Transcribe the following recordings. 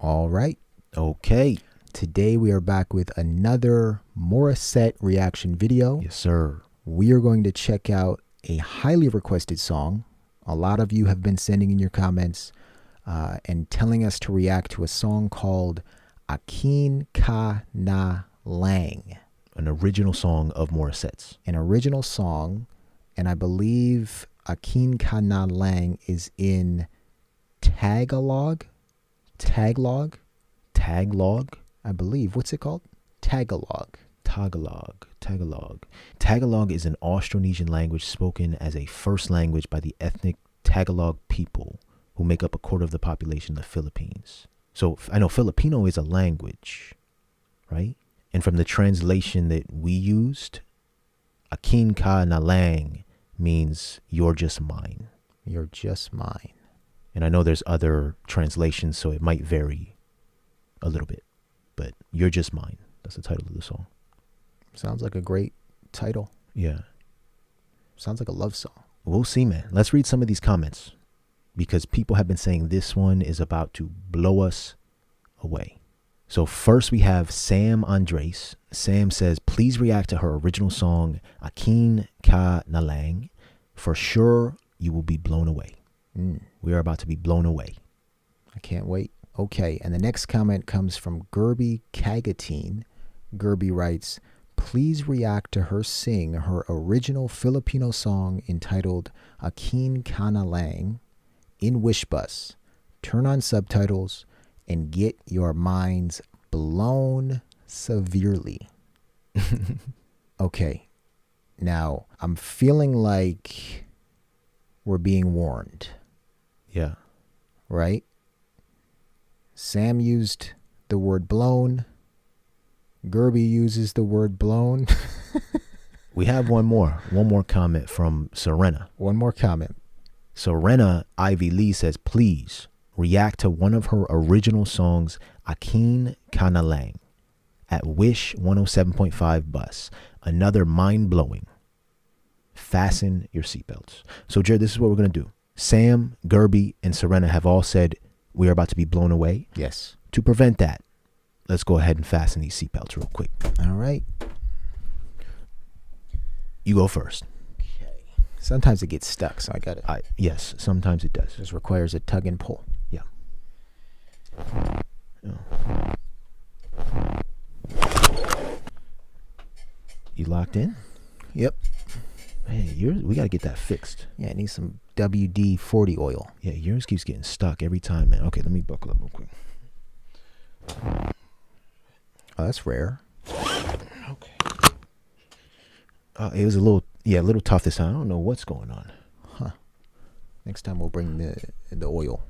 All right. Okay. Today we are back with another Morissette reaction video. Yes, sir. We are going to check out a highly requested song. A lot of you have been sending in your comments and telling us to react to a song called Akin Ka Na Lang. An original song of Morissette's. An original song, and I believe Akin Ka Na Lang is in Tagalog? Tagalog, I believe. What's it called? Tagalog. Tagalog is an Austronesian language spoken as a first language by the ethnic Tagalog people who make up a quarter of the population of the Philippines. So I know Filipino is a language, right? And from the translation that we used, Akin Ka Na Lang means you're just mine. You're just mine. And I know there's other translations, so it might vary a little bit. But you're just mine. That's the title of the song. Sounds like a great title. Yeah. Sounds like a love song. We'll see, man. Let's read some of these comments, because people have been saying this one is about to blow us away. So first we have Sam Andres. Sam says, please react to her original song, Akin Ka Na Lang. For sure, you will be blown away. We are about to be blown away. I can't wait. Okay, and the next comment comes from Gerby Kagatine. Gerby writes, please react to her sing her original Filipino song entitled Akin Ka Na Lang in Wishbus. Turn on subtitles and get your minds blown severely. Okay, now I'm feeling like we're being warned. Yeah. Right? Sam used the word blown. Gerby uses the word blown. We have one more comment from Serena. One more comment. Serena Ivy Lee says, please react to one of her original songs, Akin Ka Na Lang, at Wish 107.5 bus. Another mind-blowing. Fasten your seatbelts. So, Jared, this is what we're going to do. Sam, Gerby, and Serena have all said we are about to be blown away. Yes. To prevent that, let's go ahead and fasten these seatbelts real quick. All right. You go first. Okay. Sometimes it gets stuck, so I got it. Yes, sometimes it does. This requires a tug and pull. Yeah. You locked in? Yep. Hey, we got to get that fixed. Yeah, it needs some WD-40 oil. Yeah, yours keeps getting stuck every time, man. Okay, let me buckle up real quick. Oh, that's rare. Okay. It was a little tough this time. I don't know what's going on. Huh. Next time we'll bring the oil.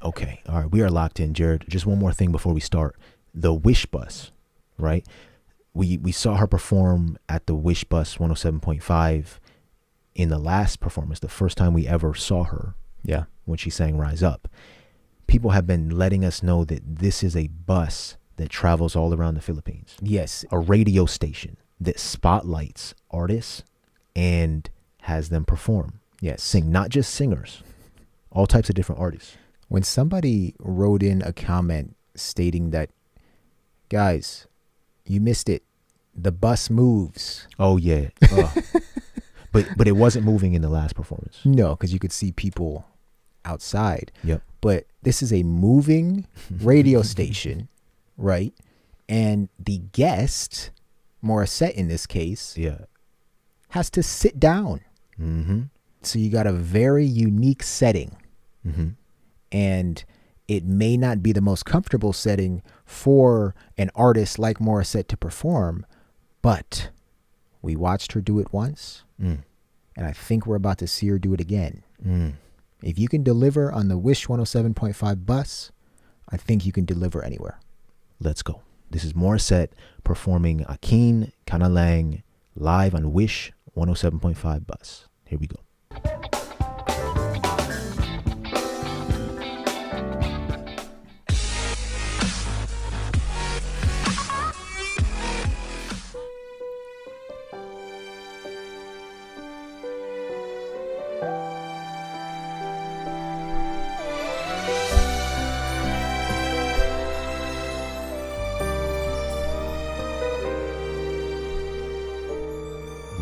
Okay. All right. We are locked in, Jared. Just one more thing before we start. The Wish Bus, right? We saw her perform at the Wish Bus 107.5 in the last performance, the first time we ever saw her. Yeah. When she sang Rise Up. People have been letting us know that this is a bus that travels all around the Philippines. Yes. A radio station that spotlights artists and has them perform. Yes. Sing, not just singers, all types of different artists. When somebody wrote in a comment stating that, guys, you missed it, the bus moves. Oh, yeah. But it wasn't moving in the last performance. No, because you could see people outside. Yep. But this is a moving radio station, right? And the guest, Morissette in this case, has to sit down. Mm-hmm. So you got a very unique setting. Mm-hmm. And it may not be the most comfortable setting for an artist like Morissette to perform, but we watched her do it once, and I think we're about to see her do it again. If you can deliver on the Wish 107.5 bus, I think you can deliver anywhere. Let's go. This is Morissette performing Akin Ka Na Lang live on Wish 107.5 bus. Here we go.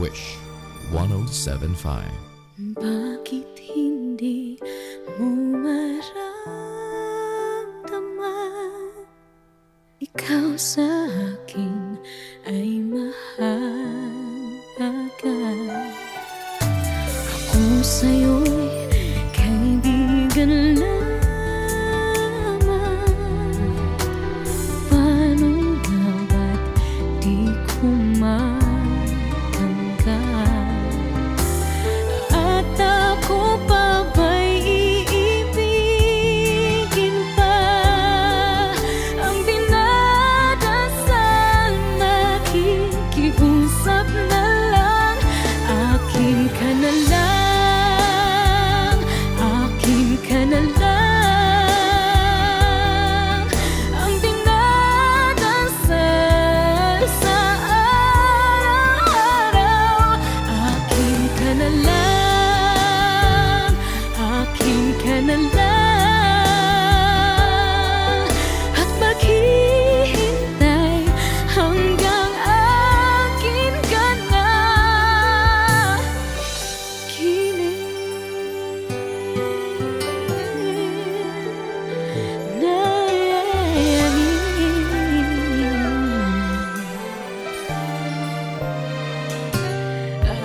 Wish 107.5. Bakit hindi mo maramdaman? Ikaw sa akin ay mahalaga. Ako sa'yo'y kaibigan lamang. Paano nga ba't di ko matanggap? At ako pa ba'y iibigin pa? Ang dinadasal, nakikiusap na lang. Akin ka na lang, akin ka na lang. Ang dinadasal sa araw-araw. Akin ka na lang, akin ka na lang. At maghihintay hanggang akin ka na.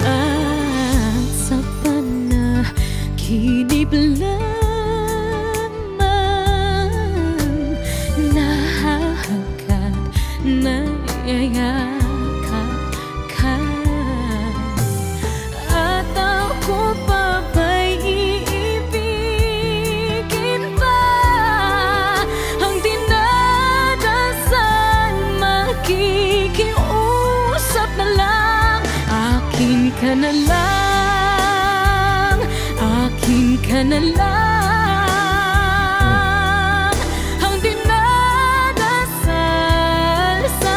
At sa panaginip lamang, nahahagkan, nayayakap ka. At ako pa ba'y iibigin pa? Ang dinadasal, makikiusap na lang. Akin ka na lang, akin ka na lang. Ang dinadasal sa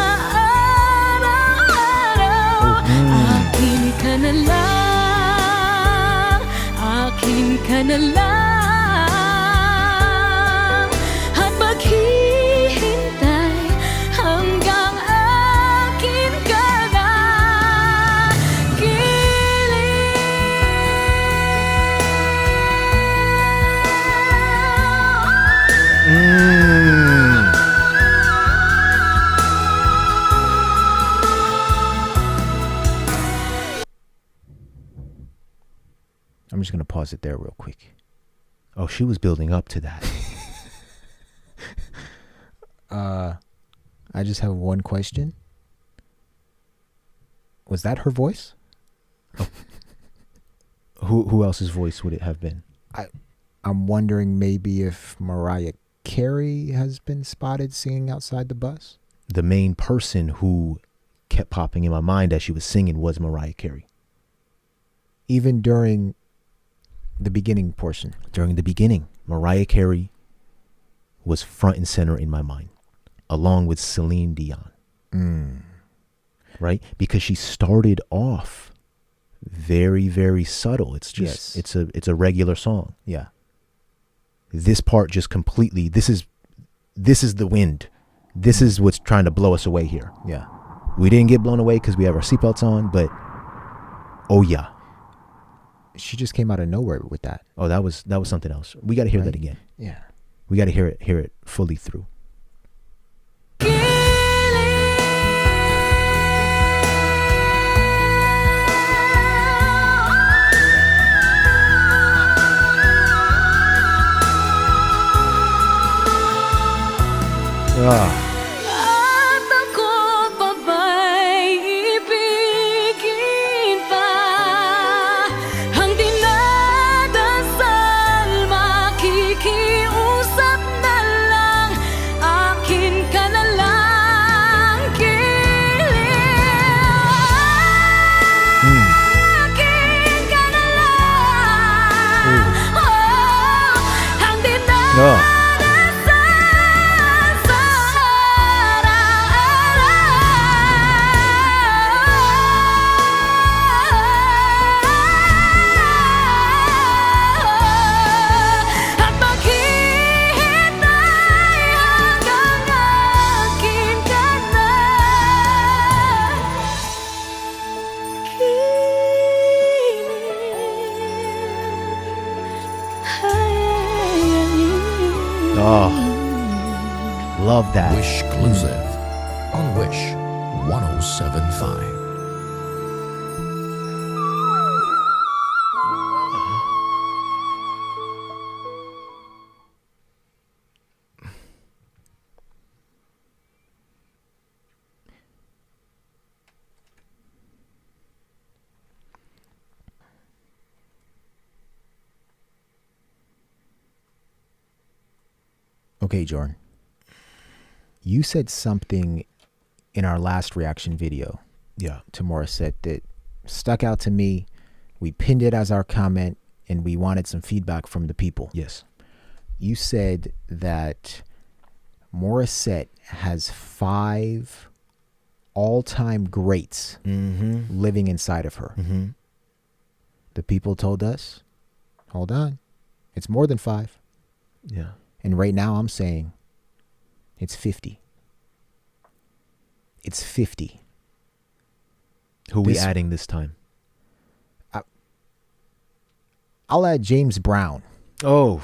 araw-araw. Akin ka na lang, akin ka na lang. At maghihintay hanggang akin ka na. I'm just going to pause it there real quick. Oh, she was building up to that. I just have one question. Was that her voice? Who else's voice would it have been? I'm wondering maybe if Mariah Carey has been spotted singing outside the bus. The main person who kept popping in my mind as she was singing was Mariah Carey. Even during the beginning portion. During the beginning, Mariah Carey was front and center in my mind, along with Celine Dion. Right? Because she started off very, very subtle. It's just it's a regular song. Yeah. This part just completely, this is the wind. This is what's trying to blow us away here. Yeah. We didn't get blown away because we have our seatbelts on, but oh yeah. She just came out of nowhere with that. Oh, that was something else. We got to hear that again. Yeah. We got to hear it fully through. At ako pa ba'y ibigin pa? Ang dinadasal, makikiusap na lang. Akin ka na lang, akin ka na lang. Ang dinadasal sa Love that. Wish Exclusive on Wish 1075. Okay, Jordan. You said something in our last reaction video Yeah. to Morissette that stuck out to me. We pinned it as our comment and we wanted some feedback from the people. Yes. You said that Morissette has 5 all-time greats living inside of her. The people told us, hold on, it's more than 5. Yeah. And right now I'm saying it's 50. It's 50. Who we This- adding this time? I'll add James Brown, Oh,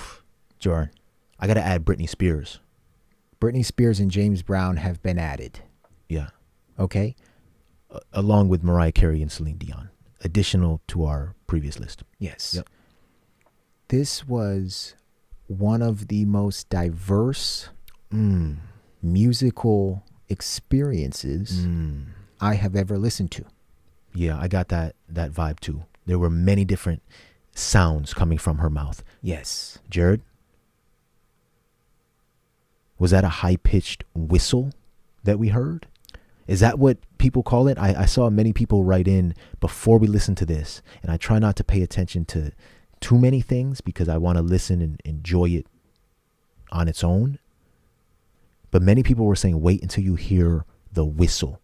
Jordan. I got to add Britney Spears. Britney Spears and James Brown have been added. Yeah. Okay? Along with Mariah Carey and Celine Dion. Additional to our previous list. Yes. Yep. This was one of the most diverse musical experiences I have ever listened to. Yeah, I got that vibe too. There were many different sounds coming from her mouth. Yes. Jared, was that a high-pitched whistle that we heard? Is that what people call it? I saw many people write in before we listened to this, and I try not to pay attention to too many things because I want to listen and enjoy it on its own. But many people were saying, wait until you hear the whistle.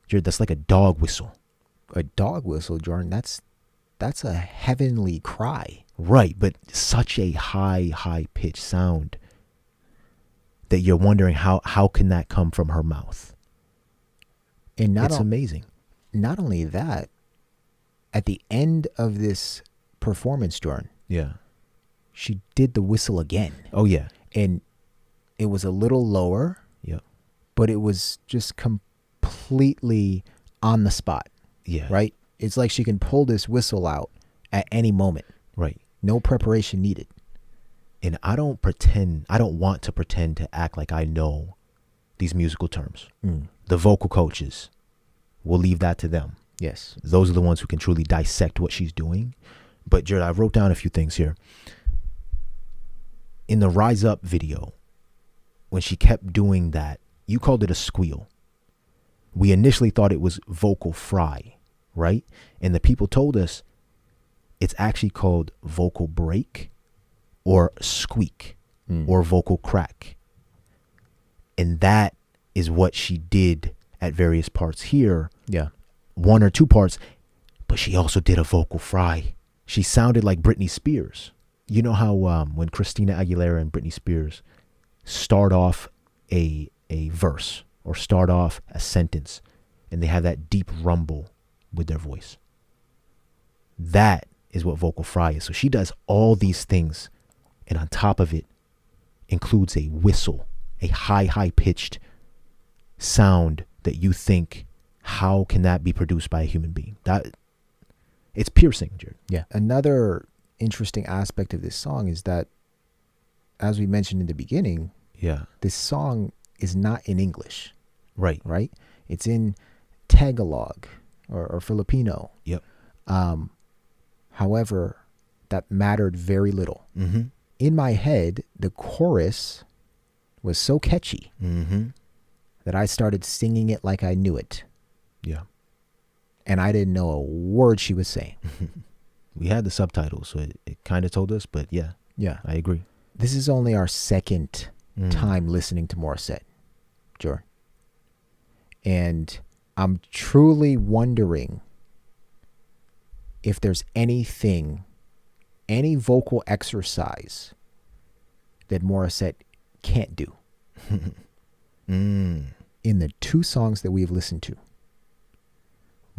Jared, that's like a dog whistle. A dog whistle, Jordan. That's a heavenly cry. Right, but such a high pitched sound that you're wondering how can that come from her mouth? And It's amazing. not only that, at the end of this performance, Jordan, Yeah. she did the whistle again. Oh yeah. And it was a little lower, Yep. but it was just completely on the spot, Yeah. right? It's like she can pull this whistle out at any moment. Right. No preparation needed. And I don't want to pretend to act like I know these musical terms. The vocal coaches, we'll leave that to them. Yes. Those are the ones who can truly dissect what she's doing. But Jared, I wrote down a few things here. In the Rise Up video, when she kept doing that, you called it a squeal. We initially thought it was vocal fry, right? And the people told us it's actually called vocal break or squeak or vocal crack. And that is what she did at various parts here. Yeah. 1 or 2 parts, but she also did a vocal fry. She sounded like Britney Spears. You know how when Christina Aguilera and Britney Spears start off a verse or start off a sentence and they have that deep rumble with their voice. That is what vocal fry is. So she does all these things, and on top of it includes a whistle, a high pitched sound that you think, how can that be produced by a human being? That it's piercing, Jared. Yeah. Another interesting aspect of this song is that, as we mentioned in the beginning, Yeah. this song is not in English, Right. right? It's in Tagalog or Filipino. Yep. However, that mattered very little. Mm-hmm. In my head, the chorus was so catchy that I started singing it like I knew it. Yeah. And I didn't know a word she was saying. We had the subtitles, so it kind of told us, but yeah, Yeah. I agree. This is only our second time listening to Morissette, Jordan. And I'm truly wondering if there's anything, any vocal exercise that Morissette can't do. In the 2 songs that we've listened to,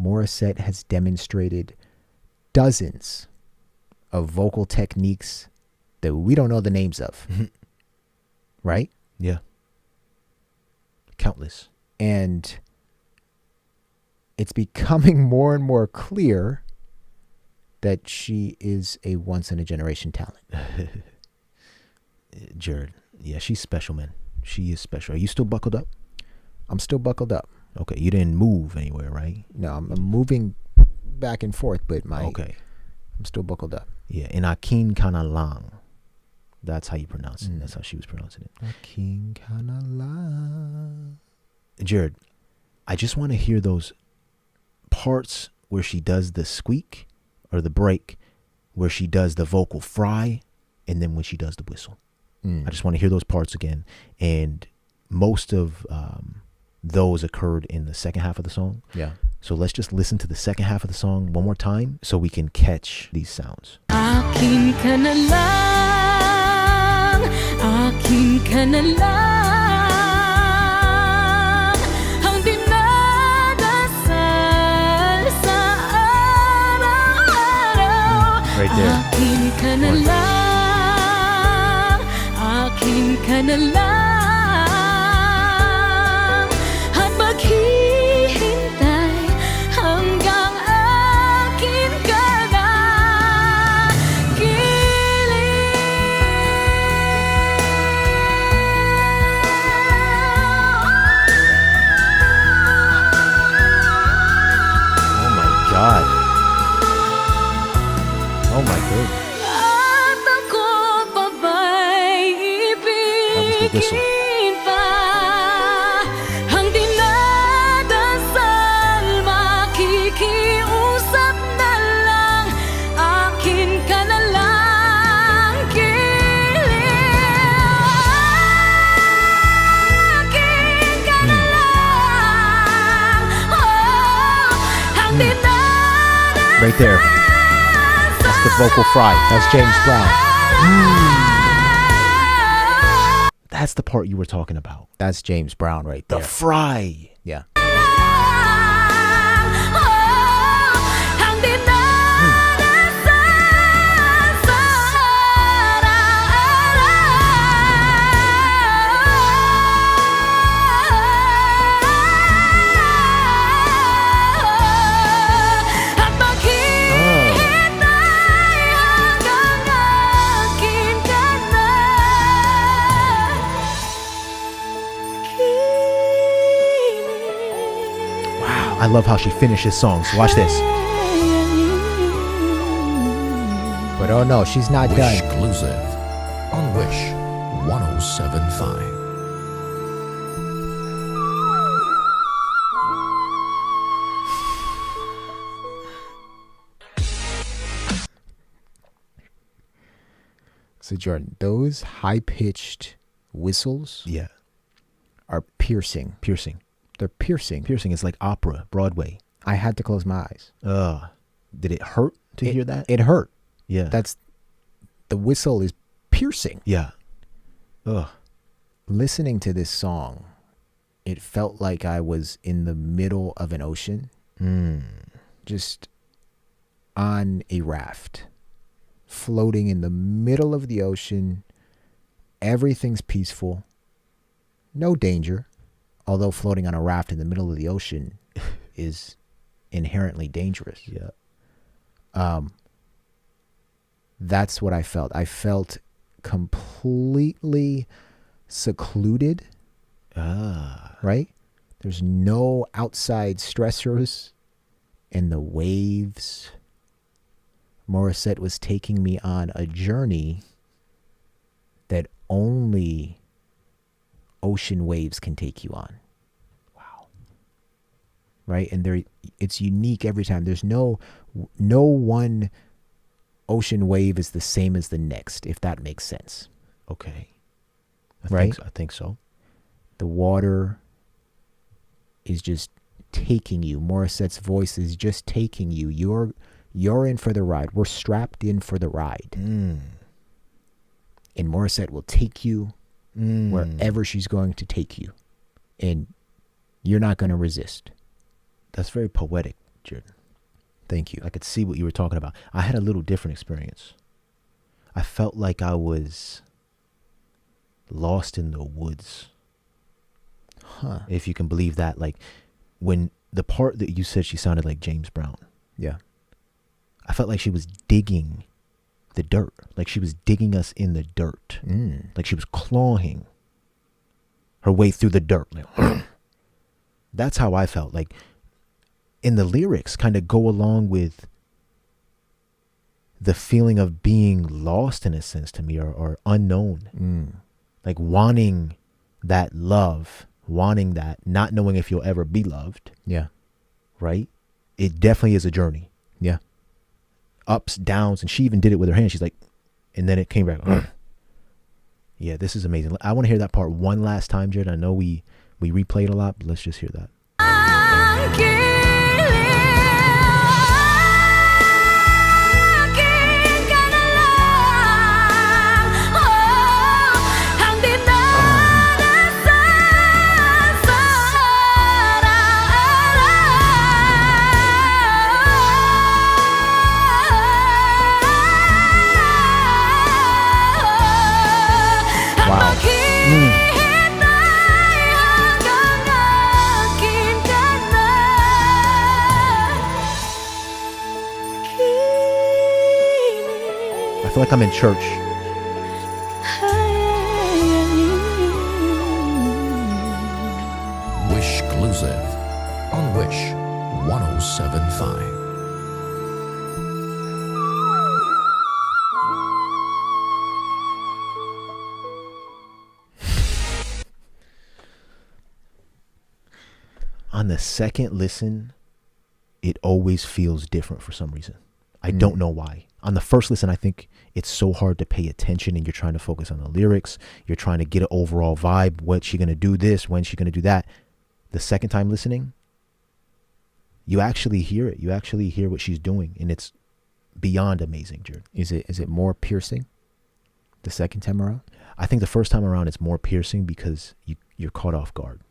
Morissette has demonstrated dozens of vocal techniques that we don't know the names of. Right? Yeah. Countless. And it's becoming more and more clear that she is a once-in-a-generation talent. Jared, yeah, she's special, man. She is special. Are you still buckled up? I'm still buckled up. Okay, you didn't move anywhere, right? No, I'm moving back and forth, but Okay. I'm still buckled up. Yeah, in Akin Ka Na Lang. That's how you pronounce it. That's how she was pronouncing it. Akin Ka Na Lang. Jared, I just want to hear those parts where she does the squeak or the break, where she does the vocal fry, and then when she does the whistle. I just want to hear those parts again. And most of those occurred in the second half of the song. Yeah. So let's just listen to the second half of the song one more time so we can catch these sounds. Akin ka na lang, akin ka na lang, ang dinadasal sa araw-araw. Right there. Akin ka na lang, akin ka na lang, at maghihintay hanggang akin ka na. Oh my God. Oh my goodness. At ako pa ba'y That was the whistle. ibigin pa? Ang dinadasal, makikiusap na lang, akin ka na lang, akin ka na lang. Ang dinadasal. Right there. That's the vocal fry. That's James Brown. That's the part you were talking about. That's James Brown right The there. fry. Yeah. I love how she finishes songs. Watch this. But oh no, she's not Wish done. exclusive on Wish 1075. So Jordan, those high-pitched whistles Yeah. are piercing. Piercing. They're piercing. Piercing is like opera, Broadway. I had to close my eyes. Did it hurt to hear that? It hurt. Yeah. The whistle is piercing. Yeah. Ugh. Listening to this song, it felt like I was in the middle of an ocean, just on a raft, floating in the middle of the ocean. Everything's peaceful, no danger, although floating on a raft in the middle of the ocean is inherently dangerous. Yeah. That's what I felt. I felt completely secluded, right? There's no outside stressors, and the waves. Morissette was taking me on a journey that only ocean waves can take you on. Wow. Right? And it's unique every time. There's no one ocean wave is the same as the next, if that makes sense. Okay. Right? I think so. The water is just taking you. Morissette's voice is just taking you. You're in for the ride. We're strapped in for the ride. And Morissette will take you wherever she's going to take you. And you're not going to resist. That's very poetic, Jordan. Thank you. I could see what you were talking about. I had a little different experience. I felt like I was lost in the woods. Huh. If you can believe that. Like when the part that you said she sounded like James Brown, Yeah. I felt like she was digging the dirt. Like she was digging us in the dirt. Like she was clawing her way through the dirt. Like, that's how I felt. Like, and the lyrics kind of go along with the feeling of being lost in a sense to me, or unknown. Like wanting that love, wanting that, not knowing if you'll ever be loved. Yeah. Right? It definitely is a journey. Yeah. Ups, downs, and she even did it with her hand. She's like, and then it came back. Yeah, this is amazing. I want to hear that part one last time, Jared. I know we replayed a lot, but let's just hear that. I feel like I'm in church. Wish exclusive on Wish 1075. On the second listen, it always feels different for some reason. I don't know why. On the first listen, I think it's so hard to pay attention and you're trying to focus on the lyrics. You're trying to get an overall vibe. What's she going to do this? When's she going to do that? The second time listening, you actually hear it. You actually hear what she's doing. And it's beyond amazing, Jared. Is it more piercing the second time around? I think the first time around it's more piercing because you're caught off guard.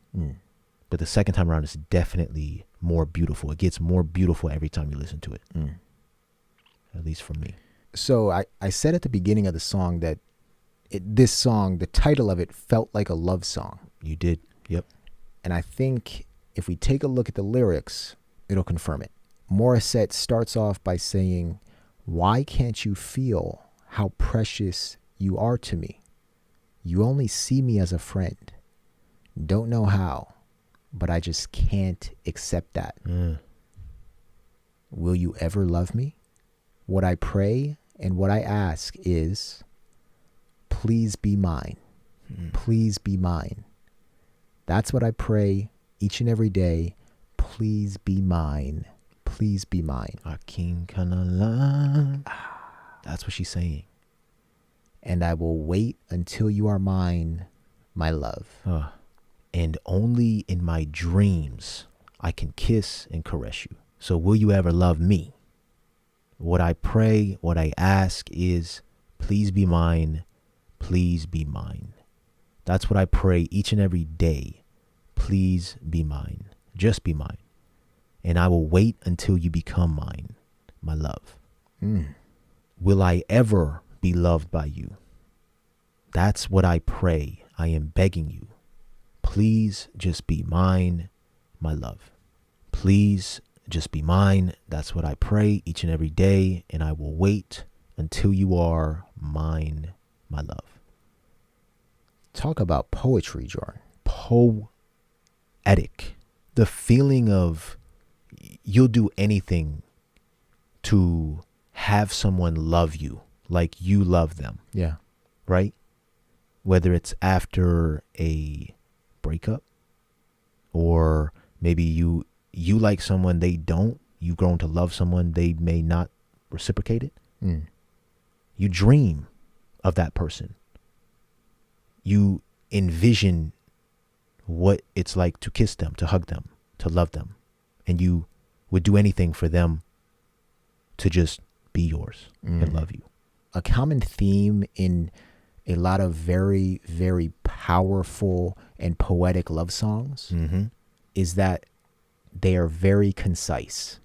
But the second time around is definitely more beautiful. It gets more beautiful every time you listen to it. At least for me. So I said at the beginning of the song that this song, the title of it felt like a love song. You did. Yep. And I think if we take a look at the lyrics, it'll confirm it. Morissette starts off by saying, "Why can't you feel how precious you are to me? You only see me as a friend. Don't know how, but I just can't accept that. Will you ever love me? What I pray and what I ask is, please be mine. Please be mine. That's what I pray each and every day. Please be mine. Please be mine." Akin Ka Na Lang. That's what she's saying. "And I will wait until you are mine, my love." And only in my dreams I can kiss and caress you. So will you ever love me? What I pray, what I ask is, please be mine. Please be mine. That's what I pray each and every day. Please be mine. Just be mine. And I will wait until you become mine, my love. Will I ever be loved by you? That's what I pray. I am begging you. Please just be mine, my love. Please just be mine. That's what I pray each and every day. And I will wait until you are mine, my love. Talk about poetry, Jordan. Poetic. The feeling of you'll do anything to have someone love you like you love them. Yeah. Right? Whether it's after a breakup, or maybe you like someone they don't, you've grown to love someone they may not reciprocate it. You dream of that person. You envision what it's like to kiss them, to hug them, to love them, and you would do anything for them to just be yours and love you. A common theme in a lot of very, very powerful and poetic love songs is that they are very concise.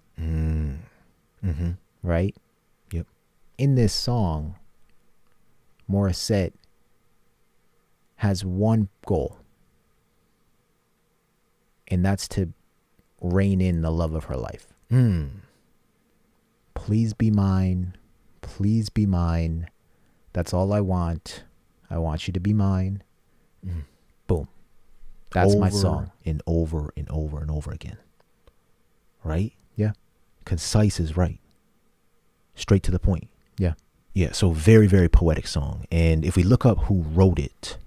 Right? Yep. In this song, Morissette has one goal, and that's to rein in the love of her life. Please be mine. Please be mine. That's all I want. I want you to be mine. Boom. That's my song. And over and over and over again. Right? Yeah. Concise is right. Straight to the point. Yeah. Yeah, so very, very poetic song. And if we look up who wrote it,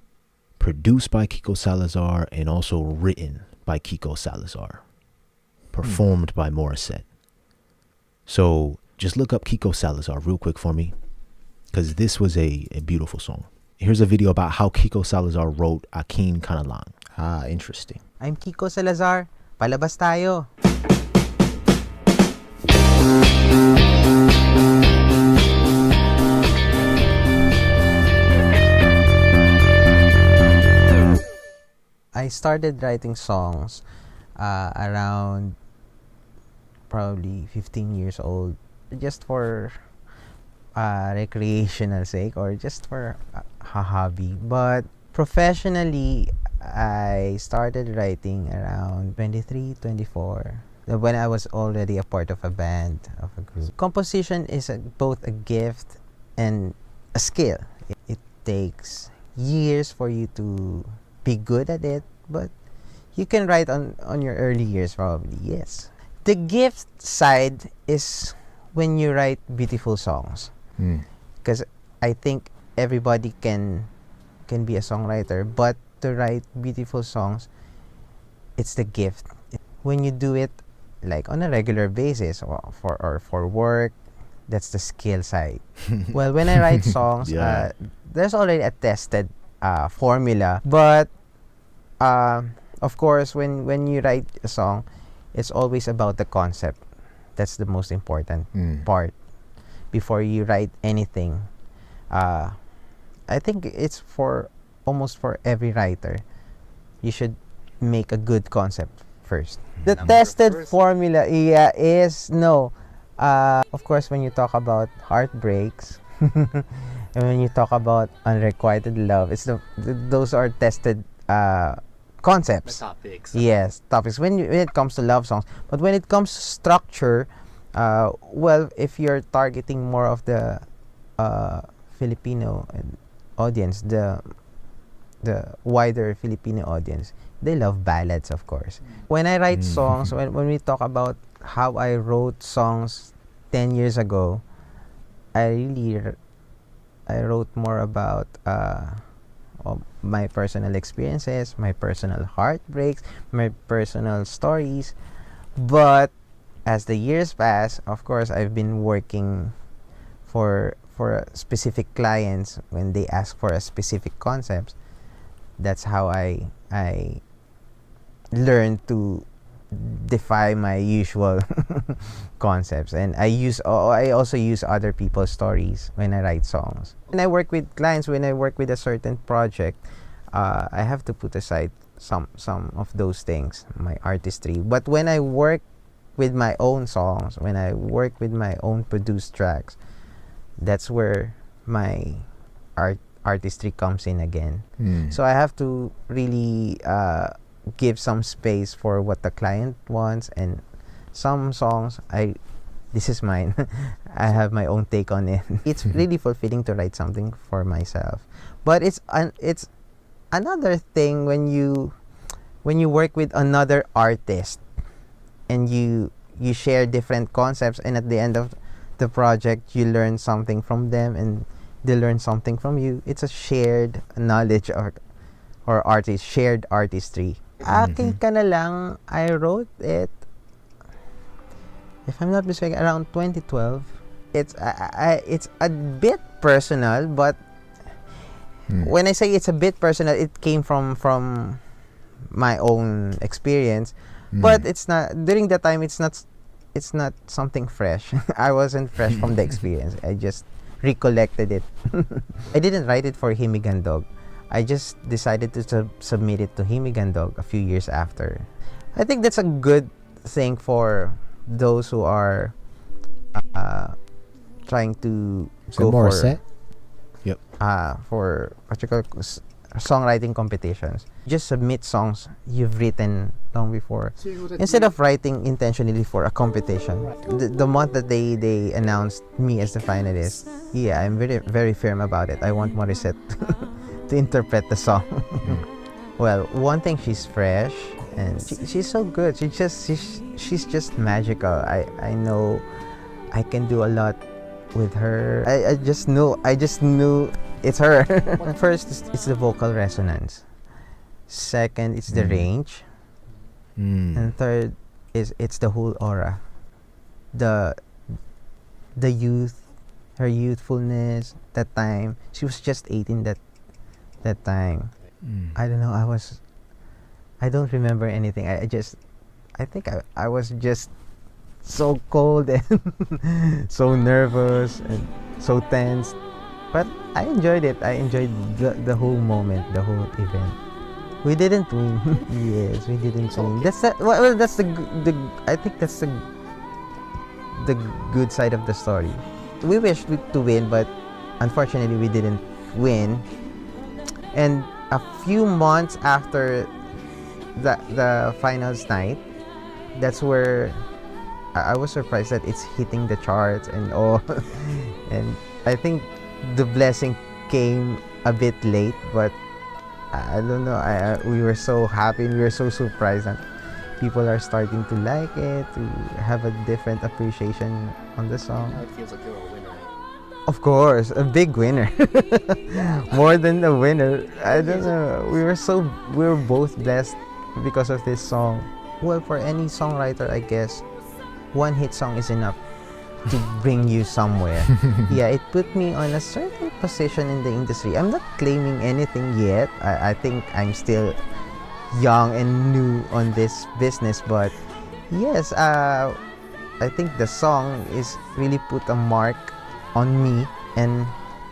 produced by Kiko Salazar and also written by Kiko Salazar, performed by Morissette. So just look up Kiko Salazar real quick for me, because this was a beautiful song. Here's a video about how Kiko Salazar wrote Akin Ka Na Lang. Ah, interesting. I'm Kiko Salazar. Palabas tayo. I started writing songs around probably 15 years old, just for recreational sake or just for a hobby. But professionally, I started writing around 23, 24, when I was already a part of a band, of a group. Composition is both a gift and a skill. It takes years for you to be good at it, but you can write on your early years probably, yes. The gift side is when you write beautiful songs, because I think everybody can be a songwriter, but to write beautiful songs, it's the gift. When you do it like on a regular basis or for work, that's the skill side. Well, when I write songs, there's already a tested formula, but of course, when you write a song, it's always about the concept. That's the most important part before you write anything. I think it's almost for every writer. You should make a good concept first. The tested formula is no. Of course, when you talk about heartbreaks and when you talk about unrequited love, those are tested concepts. Topics. Yes, topics when it comes to love songs. But when it comes to structure, well, if you're targeting more of the Filipino audience, the wider Filipino audience, they love ballads, of course. When I write songs, when we talk about how I wrote songs 10 years ago, I wrote more about my personal experiences, my personal heartbreaks, my personal stories. But as the years pass, of course, I've been working for specific clients when they ask for a specific concepts. That's how I learned to defy my usual concepts, and I also use other people's stories when I write songs. When I work with clients, when I work with a certain project, I have to put aside some of those things, my artistry. But when I work with my own songs, when I work with my own produced tracks, that's where my artistry comes in again. So I have to really give some space for what the client wants, and some songs this is mine. I have my own take on it. It's really fulfilling to write something for myself, but it's another thing when you work with another artist and you share different concepts, and at the end of the project you learn something from them and they learn something from you. It's a shared knowledge or shared artistry. Akin Ka Na Lang, I wrote it, if I'm not mistaken, around 2012. It's a bit personal, but when I say it's a bit personal, it came from my own experience. But it's not, during that time, it's not something fresh. I wasn't fresh from the experience. I just recollected it. I didn't write it for Himigandog. I just decided to submit it to Himigandog a few years after. I think that's a good thing for those who are trying to go Morissette? Yep. for what you call songwriting competitions. Just submit songs you've written long before instead of writing intentionally for a competition. The month that they announced me as the finalist, yeah, I'm very very firm about it. I want Morissette to interpret the song. Well, one thing, she's fresh and she's so good. She's just magical. I know I can do a lot with her. I just knew it's her. First, it's the vocal resonance. Second, it's the range. And third it's the whole aura. The youth, her youthfulness. That time she was just 18. That time. I don't know. I don't remember anything. I think I was just so cold and so nervous and so tense. But I enjoyed it. I enjoyed the whole moment, the whole event. We didn't win. Yes, we didn't win. That's I think that's the good side of the story. We wished to win, but unfortunately we didn't win. And a few months after the finals night, that's where I was surprised that it's hitting the charts and all. And I think the blessing came a bit late, but I don't know. We were so happy. We were so surprised that people are starting to like it, to have a different appreciation on the song. It feels like you're a winner. Of course, a big winner. More than a winner. I don't know. We were both blessed because of this song. Well, for any songwriter, I guess, one hit song is enough to bring you somewhere. Yeah, it put me on a certain position in the industry. I'm not claiming anything yet. I think I'm still young and new on this business, but yes, I think the song is really put a mark on me and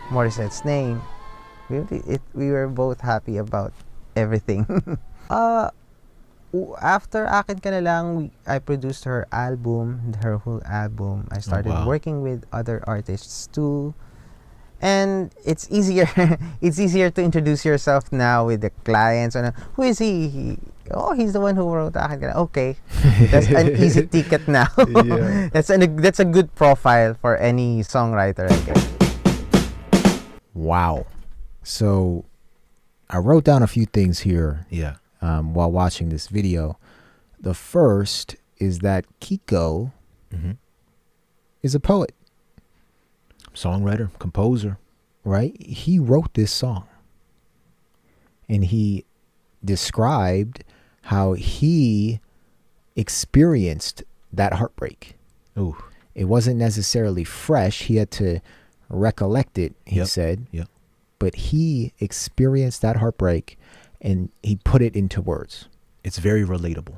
Morissette's name. We were both happy about everything. After Akin Ka Na Lang, I produced her whole album. I started working with other artists too. And it's easier to introduce yourself now with the clients. And who is he? He's the one who wrote Akin Ka Na Lang. Okay. That's an easy ticket now. Yeah. That's a good profile for any songwriter, I guess. Wow. So I wrote down a few things here. Yeah. While watching this video. The first is that Kiko is a poet. Songwriter, composer. Right? He wrote this song. And he described how he experienced that heartbreak. Ooh. It wasn't necessarily fresh. He had to recollect it, he said. Yep. But he experienced that heartbreak and he put it into words. It's very relatable.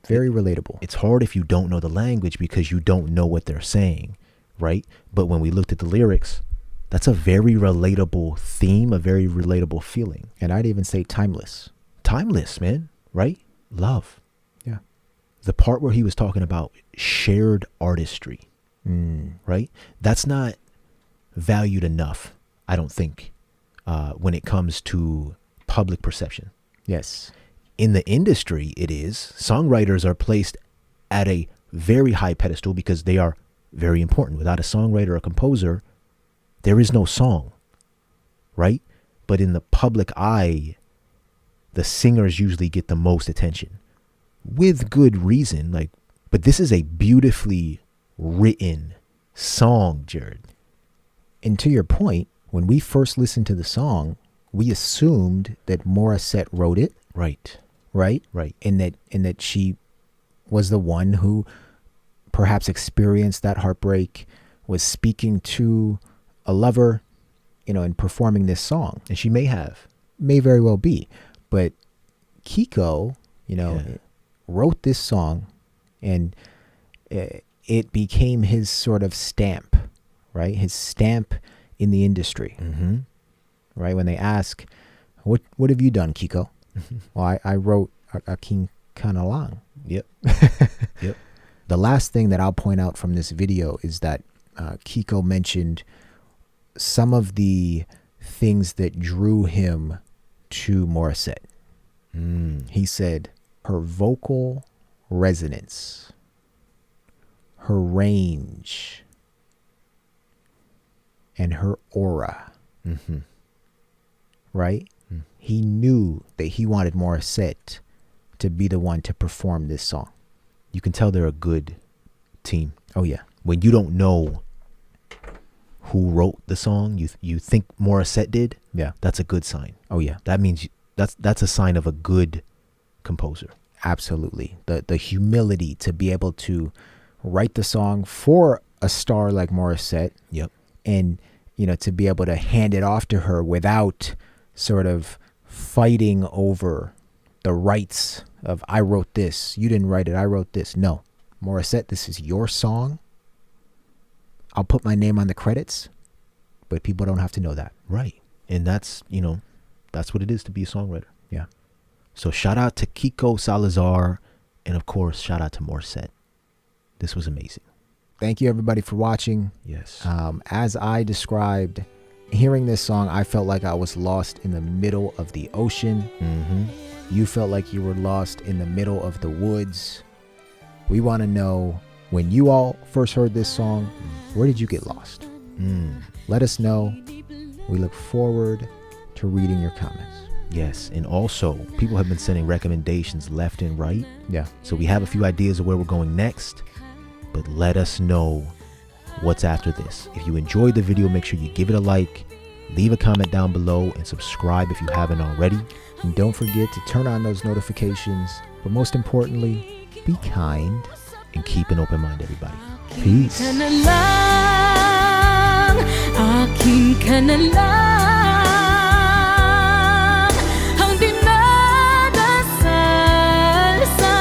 Very relatable. It's hard if you don't know the language because you don't know what they're saying, right? But when we looked at the lyrics, that's a very relatable theme, a very relatable feeling. And I'd even say timeless. Timeless, man, right? Love. Yeah. The part where he was talking about shared artistry, right? That's not valued enough, I don't think, when it comes to public perception. Yes. In the industry, it is. Songwriters are placed at a very high pedestal because they are very important. Without a songwriter or a composer, there is no song, right? But in the public eye, the singers usually get the most attention with good reason. But this is a beautifully written song, Jared. And to your point, when we first listened to the song, we assumed that Morissette wrote it. Right. And that she was the one who perhaps experienced that heartbreak, was speaking to a lover, and performing this song. And she may have. May very well be. But Kiko, wrote this song and it became his sort of stamp, right? His stamp in the industry. Mm-hmm. Right? When they ask, what have you done, Kiko? Well, I wrote Akin Ka Na Lang. Yep. Yep. The last thing that I'll point out from this video is that Kiko mentioned some of the things that drew him to Morissette. He said her vocal resonance, her range, and her aura. Right? He knew that he wanted Morissette to be the one to perform this song. You can tell they're a good team. Oh yeah. When you don't know who wrote the song, you think Morissette did. Yeah. That's a good sign. Oh yeah. That means that's a sign of a good composer. Absolutely. The humility to be able to write the song for a star like Morissette. Yep. And, you know, to be able to hand it off to her without sort of fighting over the rights of, I wrote this, you didn't write it, I wrote this. No. Morissette, this is your song. I'll put my name on the credits, but people don't have to know that. Right. And that's, you know, that's what it is to be a songwriter. Yeah. So shout out to Kiko Salazar, and of course, shout out to Morissette. This was amazing. Thank you everybody for watching. Yes. As I described, hearing this song, I felt like I was lost in the middle of the ocean. You felt like you were lost in the middle of the woods. We want to know, when you all first heard this song, where did you get lost? Let us know. We look forward to reading your comments. Yes. And also, people have been sending recommendations left and right. Yeah. So we have a few ideas of where we're going next, but let us know what's after this. If you enjoyed the video, make sure you give it a like, leave a comment down below, and subscribe if you haven't already. And don't forget to turn on those notifications. But most importantly, be kind and keep an open mind, everybody. Peace. Ka na lang, akin ka na lang, ang dinadasal sa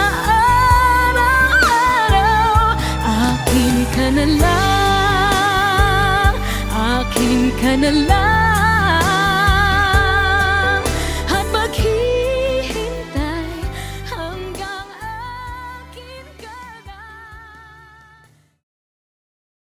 araw-araw. Akin ka na lang, akin ka na lang.